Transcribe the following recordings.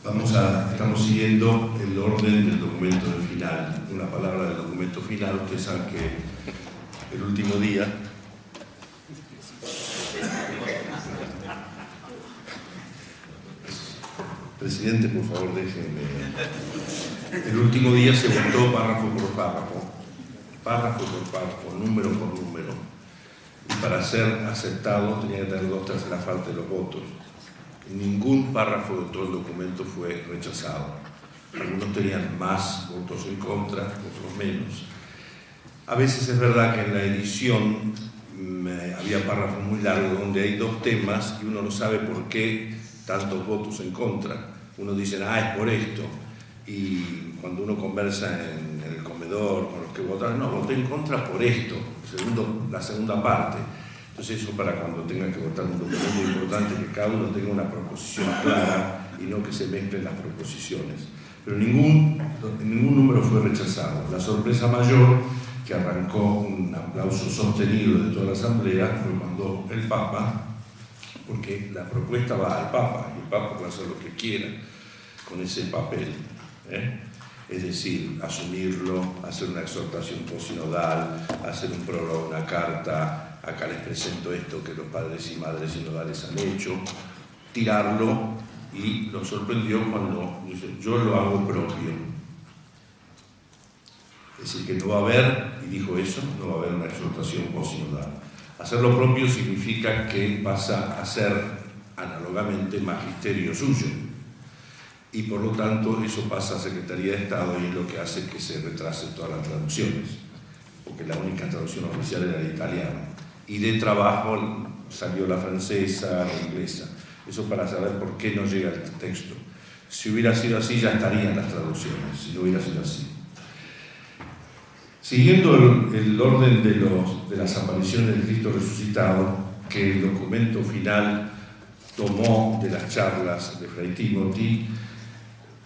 Estamos siguiendo el orden del documento final. Una palabra del documento final, ustedes saben que el último día presidente, por favor, déjenme. El último día se votó párrafo por párrafo, número por número. Y para ser aceptado tenía que tener 2/3 parte de los votos. Ningún párrafo de todo el documento fue rechazado. Algunos tenían más votos en contra, otros menos. A veces es verdad que en la edición había párrafos muy largos donde hay dos temas y uno no sabe por qué tantos votos en contra. Uno dice, es por esto. Y cuando uno conversa en el comedor con los que votaron, no, voté en contra por esto, la segunda parte. Entonces eso para cuando tenga que votar un documento importante, que cada uno tenga una proposición clara y no que se mezclen las proposiciones. Pero ningún número fue rechazado. La sorpresa mayor, que arrancó un aplauso sostenido de toda la asamblea, fue cuando el Papa, porque la propuesta va al Papa, y el Papa puede hacer lo que quiera con ese papel, es decir, asumirlo, hacer una exhortación posinodal, hacer un prólogo, una carta, acá les presento esto que los padres y madres sinodales han hecho, tirarlo, y lo sorprendió cuando dice, yo lo hago propio. Es decir, que no va a haber, y dijo eso, no va a haber una exhortación posinodal. Hacerlo propio significa que pasa a ser análogamente magisterio suyo, y por lo tanto eso pasa a Secretaría de Estado y es lo que hace que se retrasen todas las traducciones, porque la única traducción oficial era el italiano, y de trabajo salió la francesa, la inglesa. Eso para saber por qué no llega el texto. Si hubiera sido así ya estarían las traducciones, si no hubiera sido así. Siguiendo el orden de las apariciones del Cristo resucitado, que el documento final tomó de las charlas de Fray Timothy,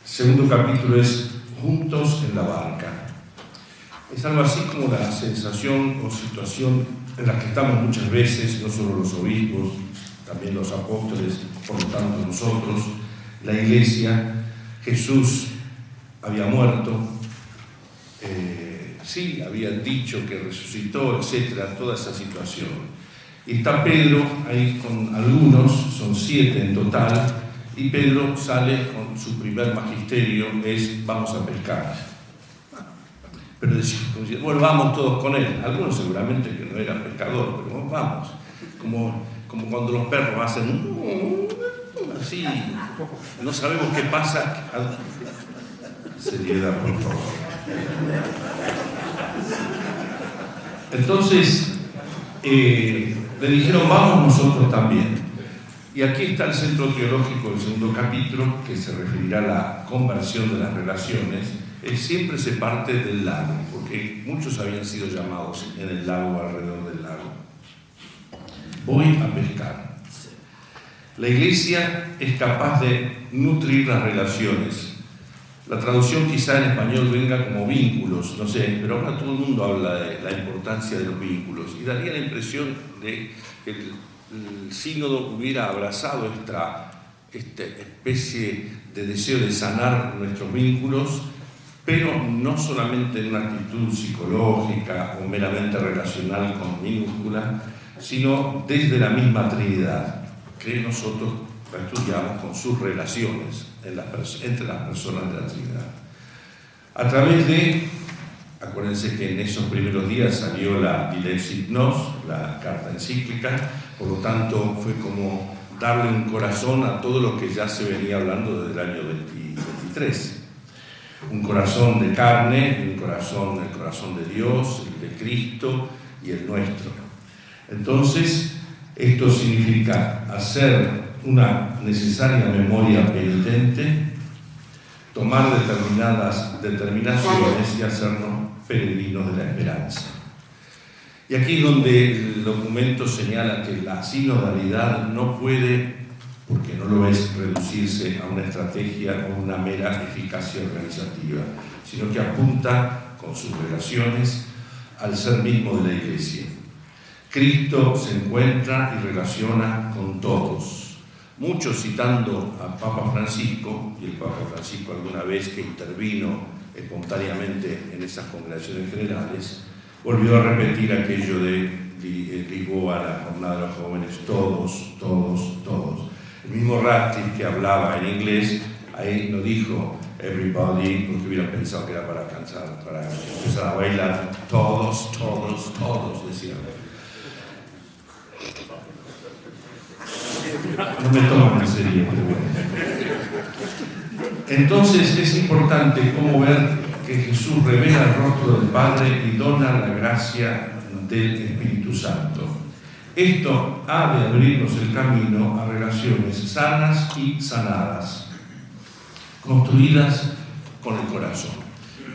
el segundo capítulo es Juntos en la barca. Es algo así como la sensación o situación en la que estamos muchas veces, no solo los obispos, también los apóstoles, por lo tanto nosotros, la Iglesia. Jesús había muerto, sí, habían dicho que resucitó, etcétera, toda esa situación. Y está Pedro ahí con algunos, son 7 en total, y Pedro sale con su primer magisterio, es vamos a pescar. Pero decimos, bueno, vamos todos con él. Algunos seguramente que no eran pescadores, pero vamos. Como cuando los perros hacen así, no sabemos qué pasa. Seriedad, por favor. Entonces, le dijeron, vamos nosotros también. Y aquí está el centro teológico del segundo capítulo, que se referirá a la conversión de las relaciones. Siempre se parte del lago, porque muchos habían sido llamados en el lago, alrededor del lago. Voy a pescar. La Iglesia es capaz de nutrir las relaciones. La traducción quizá en español venga como vínculos, no sé, pero ahora todo el mundo habla de la importancia de los vínculos y daría la impresión de que el sínodo hubiera abrazado esta especie de deseo de sanar nuestros vínculos, pero no solamente en una actitud psicológica o meramente relacional con minúscula, sino desde la misma Trinidad, que nosotros estudiamos con sus relaciones entre las personas de la Trinidad. A través de, acuérdense que en esos primeros días salió la Dilexit Nos, la carta encíclica, por lo tanto fue como darle un corazón a todo lo que ya se venía hablando desde el año 23. Un corazón de carne, el corazón de Dios, el de Cristo y el nuestro. Entonces, esto significa hacer una necesaria memoria penitente, tomar determinadas determinaciones y hacernos peregrinos de la esperanza. Y aquí es donde el documento señala que la sinodalidad no puede, porque no lo es, reducirse a una estrategia o una mera eficacia organizativa, sino que apunta con sus relaciones al ser mismo de la Iglesia. Cristo se encuentra y relaciona con todos. muchos citando a Papa Francisco, y el Papa Francisco alguna vez que intervino espontáneamente en esas congregaciones generales, volvió a repetir aquello de Lisboa, la jornada de los jóvenes, todos, todos, todos. El mismo Ratcliffe que hablaba en inglés, ahí no dijo everybody, porque hubieran pensado que era para cansar, para empezar a bailar, todos, todos, todos, decía. No me toman en serio, pero bueno. Entonces es importante cómo ver que Jesús revela el rostro del Padre y dona la gracia del Espíritu Santo. Esto ha de abrirnos el camino a relaciones sanas y sanadas, construidas con el corazón.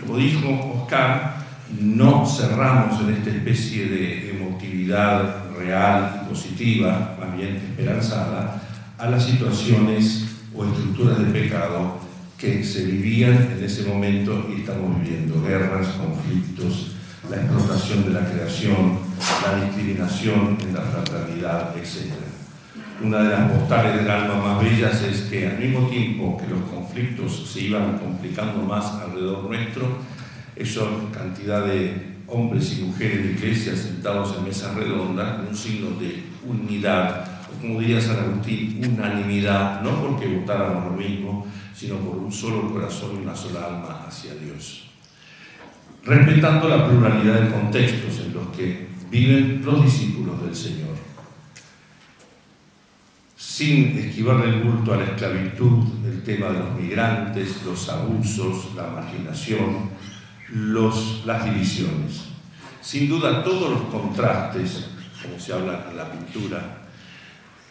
Como dijo Oscar, no cerramos en esta especie de emotividad real y positiva, más bien esperanzada, a las situaciones o estructuras de pecado que se vivían en ese momento y estamos viviendo: guerras, conflictos, la explotación de la creación, la discriminación en la fraternidad, etc. Una de las postales del alma más bellas es que al mismo tiempo que los conflictos se iban complicando más alrededor nuestro, esa cantidad de hombres y mujeres de iglesia sentados en mesas redondas, un signo de unidad, o como diría San Agustín, unanimidad, no porque votáramos lo mismo, sino por un solo corazón y una sola alma hacia Dios. Respetando la pluralidad de contextos en los que viven los discípulos del Señor, sin esquivarle el bulto a la esclavitud, el tema de los migrantes, los abusos, la marginación, las divisiones. Sin duda todos los contrastes, como se habla en la pintura,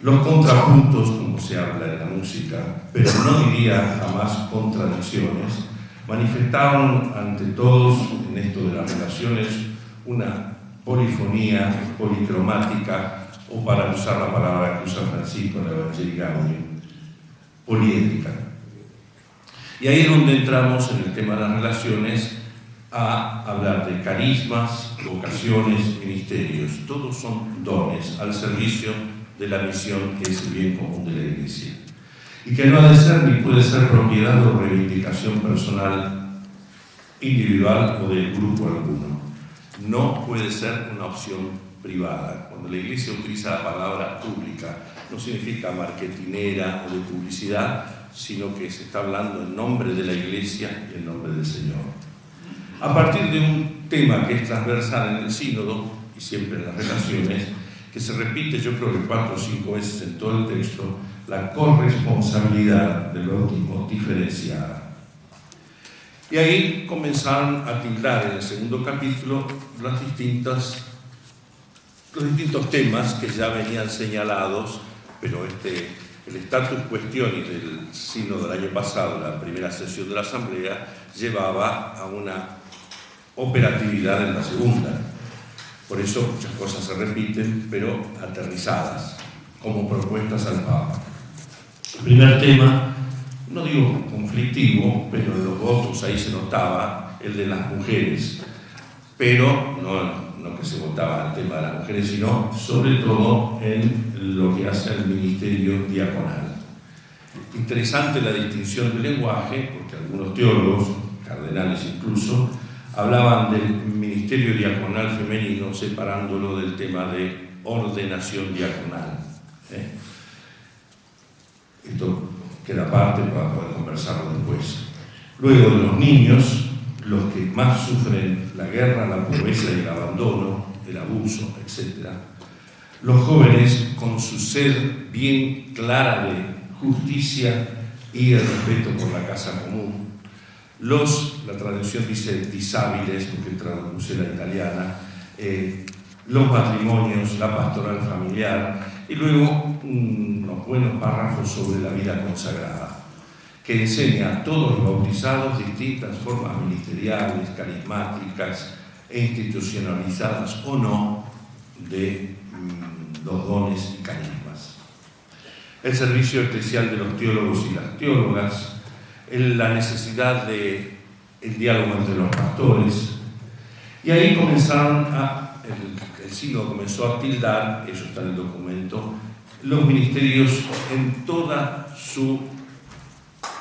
los contrapuntos, como se habla en la música, pero no diría jamás contradicciones, manifestaron ante todos en esto de las relaciones una polifonía policromática, o para usar la palabra que usa Francisco en la Evangelii Gaudium, poliédrica. Y ahí es donde entramos en el tema de las relaciones a hablar de carismas, vocaciones, ministerios. Todos son dones al servicio de la misión que es el bien común de la Iglesia. Y que no ha de ser ni puede ser propiedad o reivindicación personal, individual o del grupo alguno. No puede ser una opción privada. Cuando la Iglesia utiliza la palabra pública, no significa marketinera o de publicidad, sino que se está hablando en nombre de la Iglesia y en nombre del Señor. A partir de un tema que es transversal en el sínodo y siempre en las relaciones, que se repite yo creo que 4 o 5 veces en todo el texto, la corresponsabilidad del bautismo diferenciada. Y ahí comenzaron a tildar en el segundo capítulo los distintos temas que ya venían señalados, pero el status questionis del sínodo del año pasado, la primera sesión de la Asamblea, llevaba a una operatividad en la segunda. Por eso muchas cosas se repiten, pero aterrizadas, como propuestas al Papa. El primer tema, no digo conflictivo, pero en los votos ahí se notaba el de las mujeres, pero no que se votaba el tema de las mujeres, sino sobre todo en lo que hace al ministerio diaconal. Interesante la distinción del lenguaje, porque algunos teólogos, cardenales incluso, hablaban del ministerio diaconal femenino separándolo del tema de ordenación diaconal. Esto queda aparte para poder conversarlo después. Luego de los niños, los que más sufren la guerra, la pobreza y el abandono, el abuso, etc. Los jóvenes con su sed bien clara de justicia y el respeto por la casa común. La traducción dice disábiles, porque traduce la italiana, los matrimonios, la pastoral familiar, y luego unos buenos párrafos sobre la vida consagrada, que enseña a todos los bautizados distintas formas ministeriales, carismáticas e institucionalizadas o no de los dones y carismas. El servicio especial de los teólogos y las teólogas, la necesidad del diálogo entre los pastores, y ahí comenzaron el sínodo comenzó a tildar, eso está en el documento, los ministerios en toda su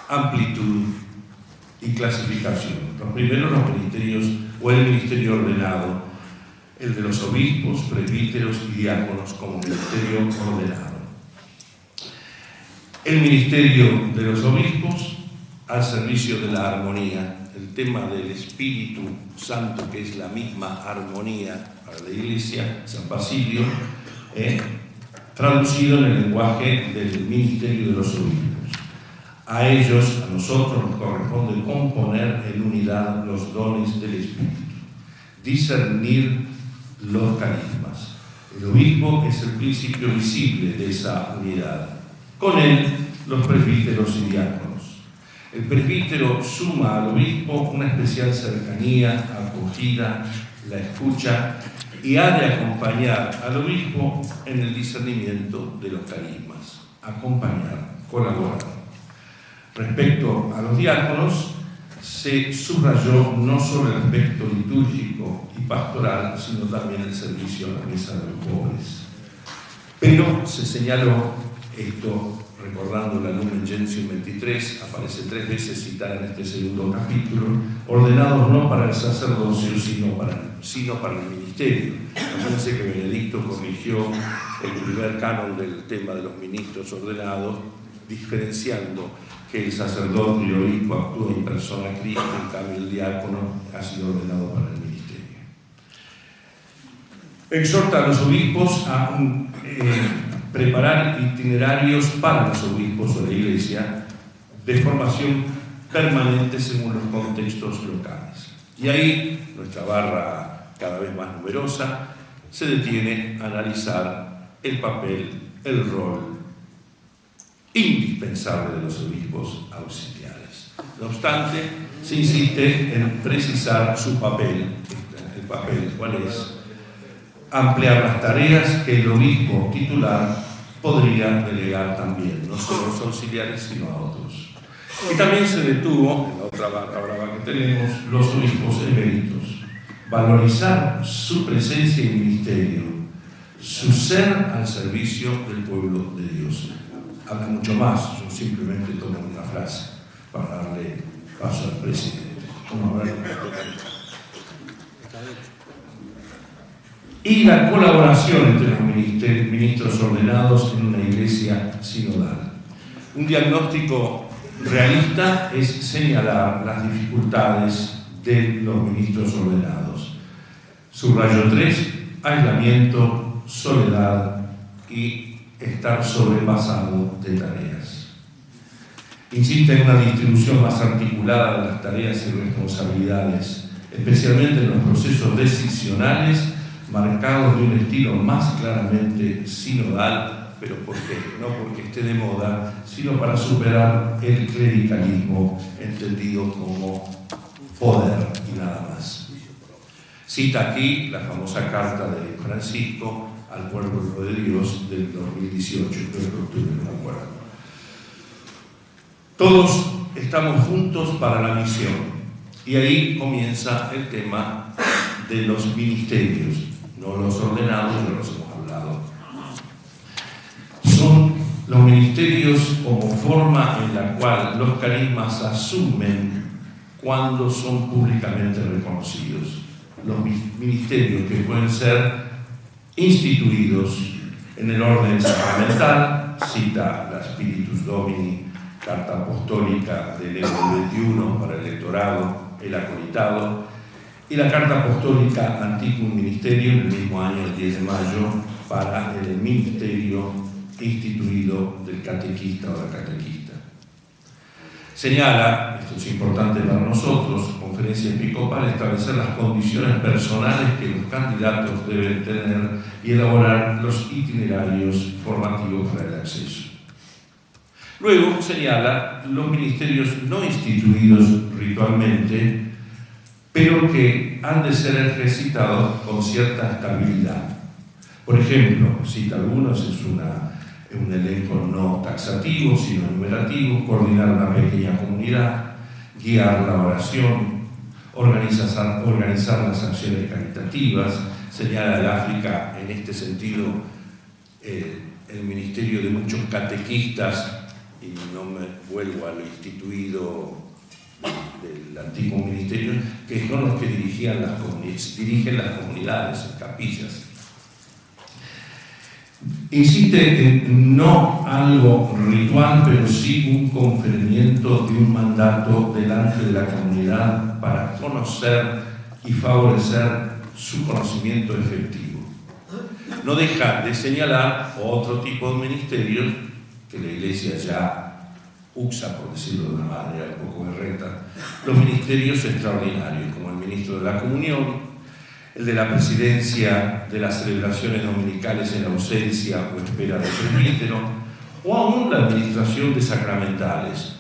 amplitud y clasificación. Los primeros, los ministerios o el ministerio ordenado, el de los obispos, presbíteros y diáconos como ministerio ordenado. El ministerio de los obispos al servicio de la armonía, el tema del Espíritu Santo, que es la misma armonía para la Iglesia, San Basilio, traducido en el lenguaje del ministerio de los obispos. A ellos, a nosotros, nos corresponde componer en unidad los dones del Espíritu, discernir los carismas. El obispo es el principio visible de esa unidad. Con él, los presbíteros y diáconos. El presbítero suma al obispo una especial cercanía, acogida, la escucha y ha de acompañar al obispo en el discernimiento de los carismas. Acompañar, colaborar. Respecto a los diáconos, se subrayó no solo el aspecto litúrgico y pastoral, sino también el servicio a la mesa de los pobres. Pero se señaló esto, recordando la Lumen Gentium 23, aparece 3 veces citada en este segundo capítulo, ordenados no para el sacerdocio, sino para el ministerio. Acuérdense que Benedicto corrigió el primer canon del tema de los ministros ordenados, diferenciando que el sacerdote y el obispo actúan en persona Cristo, en cambio el diácono ha sido ordenado para el ministerio. Exhorta a los obispos a preparar itinerarios para los obispos o la Iglesia de formación permanente según los contextos locales. Y ahí nuestra barra, cada vez más numerosa, se detiene a analizar el papel, el rol indispensable de los obispos auxiliares. No obstante, se insiste en precisar su papel. ¿El papel cuál es? Ampliar las tareas que el obispo titular podría delegar también, no solo a los auxiliares, sino a otros. Y también se detuvo, en la otra barra brava que tenemos, los obispos eméritos. Valorizar su presencia y ministerio, su ser al servicio del pueblo de Dios. Habla mucho más, yo simplemente tomo una frase para darle paso al presidente. Vamos a ver. Y la colaboración entre los ministros ordenados en una iglesia sinodal. Un diagnóstico realista es señalar las dificultades de los ministros ordenados. Subrayo 3, aislamiento, soledad y estar sobrepasado de tareas. Insiste en una distribución más articulada de las tareas y responsabilidades, especialmente en los procesos decisionales, marcados de un estilo más claramente sinodal, pero ¿por qué? No porque esté de moda, sino para superar el clericalismo entendido como poder y nada más. Cita aquí la famosa carta de Francisco al pueblo de Dios del 2018, creo que octubre, no me acuerdo. Todos estamos juntos para la misión y ahí comienza el tema de los ministerios, no los ordenados, ya los hemos hablado. Son los ministerios como forma en la cual los carismas asumen cuando son públicamente reconocidos. Los ministerios que pueden ser instituidos en el orden sacramental, cita la Spiritus Domini, carta apostólica de Leo XXI para el electorado, el acolitado, y la carta apostólica Antiquum Ministerium, el mismo año, el 10 de mayo, para el ministerio instituido del catequista o la catequista. Señala, esto es importante para nosotros, Conferencia Episcopal, establecer las condiciones personales que los candidatos deben tener y elaborar los itinerarios formativos para el acceso. Luego señala los ministerios no instituidos ritualmente, pero que han de ser ejercitados con cierta estabilidad. Por ejemplo, cita algunos, es un elenco no taxativo, sino enumerativo, coordinar una pequeña comunidad, guiar la oración, organizar las acciones caritativas. Señala el África en este sentido el ministerio de muchos catequistas, y no me vuelvo a lo instituido del antiguo ministerio, que son los que dirigen las comunidades, las capillas. Insiste en no algo ritual, pero sí un conferimiento de un mandato delante de la comunidad para conocer y favorecer su conocimiento efectivo. No deja de señalar otro tipo de ministerios que la Iglesia ya usa, por decirlo de una manera un poco berreta, los ministerios extraordinarios, como el ministro de la Comunión, el de la presidencia de las celebraciones dominicales en ausencia o espera del presbítero, o aún la administración de sacramentales,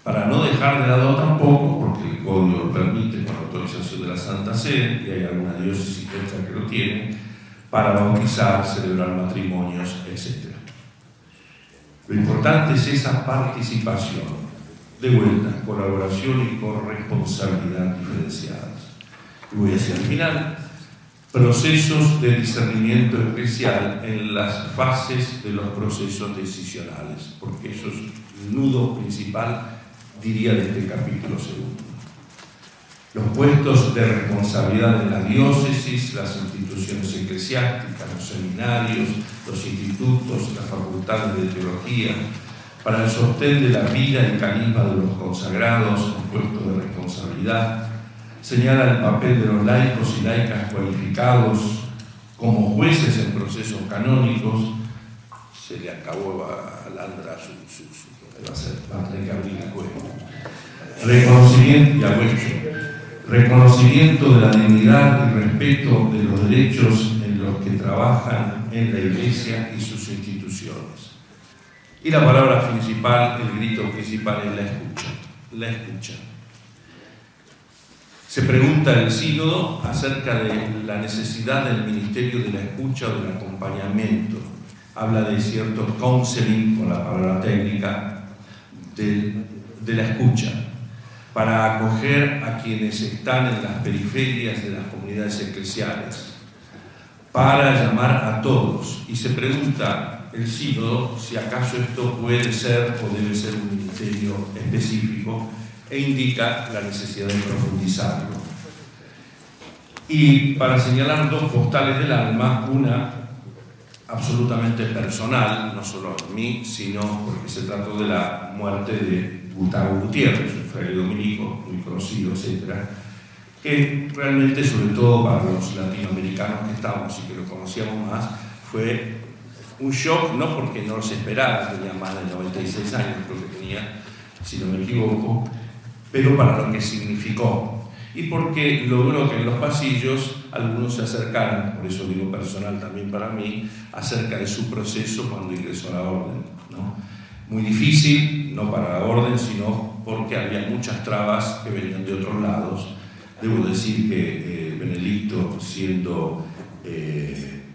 para no dejar de lado tampoco, porque el código lo permite con autorización de la Santa Sede, y hay alguna diócesis que lo tiene, para bautizar, celebrar matrimonios, etc. Lo importante es esa participación, de vuelta, colaboración y corresponsabilidad diferenciadas. Y voy hacia el final, procesos de discernimiento especial en las fases de los procesos decisionales, porque eso es el nudo principal, diría, de este capítulo segundo. Los puestos de responsabilidad en las diócesis, las instituciones eclesiásticas, los seminarios, los institutos, las facultades de teología, para el sostén de la vida y carisma de los consagrados, un puesto de responsabilidad, señala el papel de los laicos y laicas cualificados como jueces en procesos canónicos. Se le acabó a Landra va a tener que abrir el juego. Reconocimiento de la dignidad y respeto de los derechos en los que trabajan en la Iglesia y sus instituciones. Y la palabra principal, el grito principal es la escucha. La escucha. Se pregunta el sínodo acerca de la necesidad del ministerio de la escucha o del acompañamiento. Habla de cierto counseling, con la palabra técnica, de la escucha, para acoger a quienes están en las periferias de las comunidades eclesiales, para llamar a todos. Y se pregunta el sínodo si acaso esto puede ser o debe ser un ministerio específico, e indica la necesidad de profundizarlo. Y para señalar dos postales del alma, una absolutamente personal, no solo a mí, sino porque se trató de la muerte de Gustavo Gutiérrez, un fraile dominico muy conocido, etc., que realmente, sobre todo para los latinoamericanos que estábamos y que lo conocíamos más, fue un shock, no porque no se esperaba, tenía más de 96 años, creo que tenía, si no me equivoco, pero para lo que significó, y porque logró que en los pasillos algunos se acercaran, por eso digo personal también para mí, acerca de su proceso cuando ingresó a la orden, ¿no? Muy difícil, no para la orden, sino porque había muchas trabas que venían de otros lados. Debo decir que Benedicto, siendo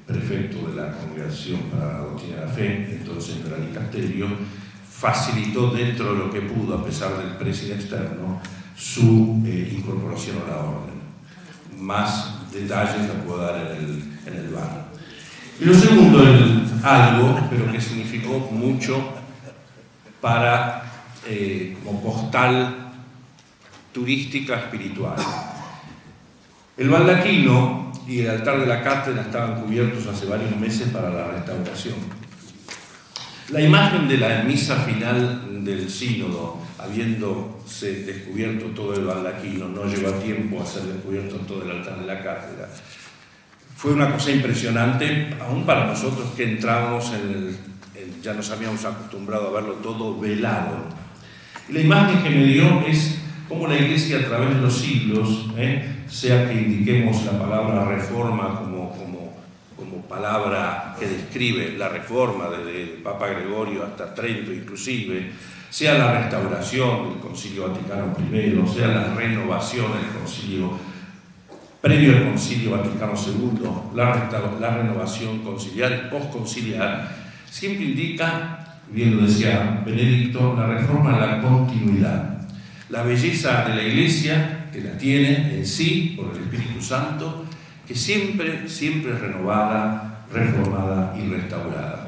prefecto de la Congregación para la Doctrina de la Fe, entonces era dicasterio, facilitó dentro de lo que pudo, a pesar del presidio externo, su incorporación a la orden. Más detalles la puedo dar en el bar. Y lo segundo, algo, pero que significó mucho para, como postal turística espiritual. El baldaquino y el altar de la cátedra estaban cubiertos hace varios meses para la restauración. La imagen de la misa final del sínodo, habiéndose descubierto todo el baldaquino, no lleva tiempo a ser descubierto todo el altar de la cátedra, fue una cosa impresionante, aún para nosotros que entramos ya nos habíamos acostumbrado a verlo todo velado. Y la imagen que me dio es cómo la Iglesia a través de los siglos, sea que indiquemos la palabra reforma como palabra que describe la reforma desde el Papa Gregorio hasta Trento inclusive, sea la restauración del Concilio Vaticano I, sea la renovación del concilio previo al Concilio Vaticano II, la renovación conciliar y postconciliar, siempre indica, bien lo decía Benedicto, la reforma de la continuidad. La belleza de la Iglesia, que la tiene en sí por el Espíritu Santo, que siempre es renovada, reformada y restaurada.